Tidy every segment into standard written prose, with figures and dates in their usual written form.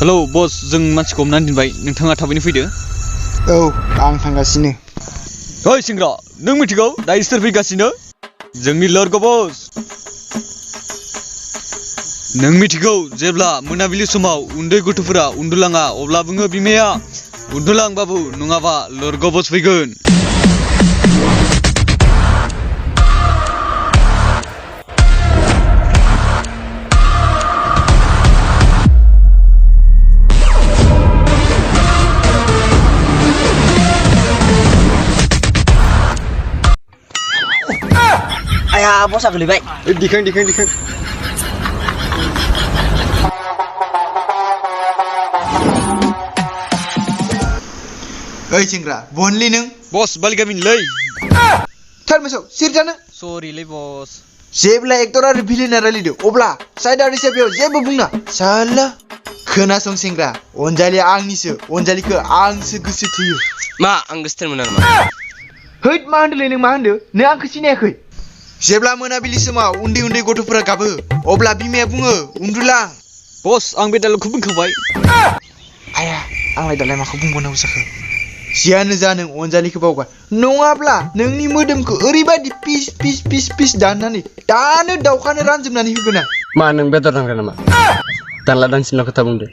Hello बस जों मानसिखौ हमनानै दोनबाय नोंथाङा थाबैनो फैदो औ आं थांगासिनो ओइ सेंग्रा नों मिथिगौ दायो सोर फैगासिनो जोंनि लोरग' बस नों मिथिगौ जेब्ला मोनाबिलि समाव उन्दै गथ'फोरा उन्दुलाङा अब्ला बुङो बिमाया उन्दुलां बाबु नङाबा लोरग' बस फैगोन Ayah, bos aku lebih baik. दिखां ओइ सेंग्रा बनलै नों बस बालिगामिनिलै थार मोसौ सिरजानो सरिलै बस जेब्ला एक्टर आरो भिलेना रायलायदो अब्ला साइड आर्टिस्टआ बेयाव जेबो बुंना साला खोनासं सेंग्रा अनजालिया आंनिसो अनजालिखौ आंसो गोसो थोयो मा आं गोसोथोनमोन नामा हैद मा होनदोंलै नों मा होनदो नों आंखौ सिनायाखै जेब्ला मोनाबिलि समाव उन्दै उन्दै गथ'फोरा गाबो अब्ला बिमाया बुङो उन्दुलां बस आं बे डायलगखौ बुंखाबाय आया आंलाय दालाय माखौ बुंबावनांगौ जाखो जियानो जा नों अनजालिखौ बावगार नङाब्ला नोंनि मोदोमखौ ओरैबायदि पिस पिस पिस पिस दाननानै दानो दाउखानो रानजोबनानै होगोन आं मा नों बेदर नांगोन नामा दानला दानसिनल' खोथा बुंदो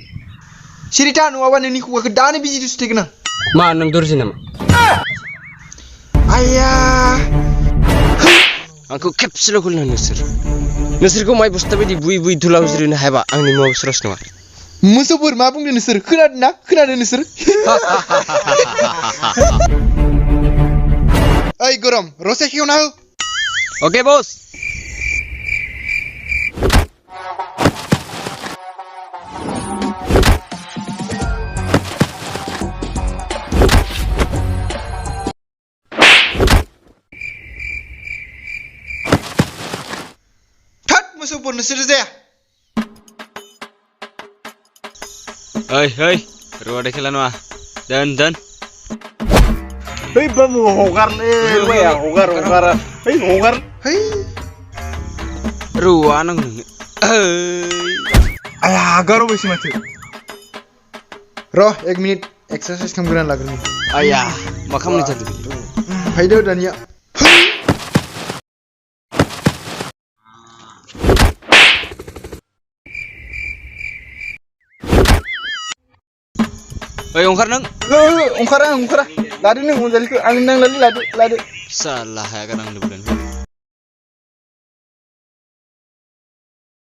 सिरिथा नङाबा नोंनि खुगाखौ दानो बिजि थुथेगोन आं मा नों दरजि नामा आया आंखौ खेबसेल' खुलिना नोंसोरखौ माइ बस्था बायदि बुयै बुयै धुला हुज्रिनो हायाबा आंनि मुङाव सुरज नङा मोसौफोर मा बुंदों नोंसोर खोनादों ना खोनादों नोंसोर ओइ गरम रसे खेवना हो ओके बस मोसौफोर नोंसोर जाया ओइ रुवा खेला नङा दोन ओइ बाबु हगारलै हगार है रुवा नों नोंनो आया गारबायसो माथो र' 1 मिनिट एक्सारसाइज खालामग्रोना लाग्रोनि आया मा खालामनाय जादों फैदो दानिया ओइ ओंखार नों ओंखारा लादो नों अनजालिखौ आं नांनानै लादो साला हाया गानां होनदों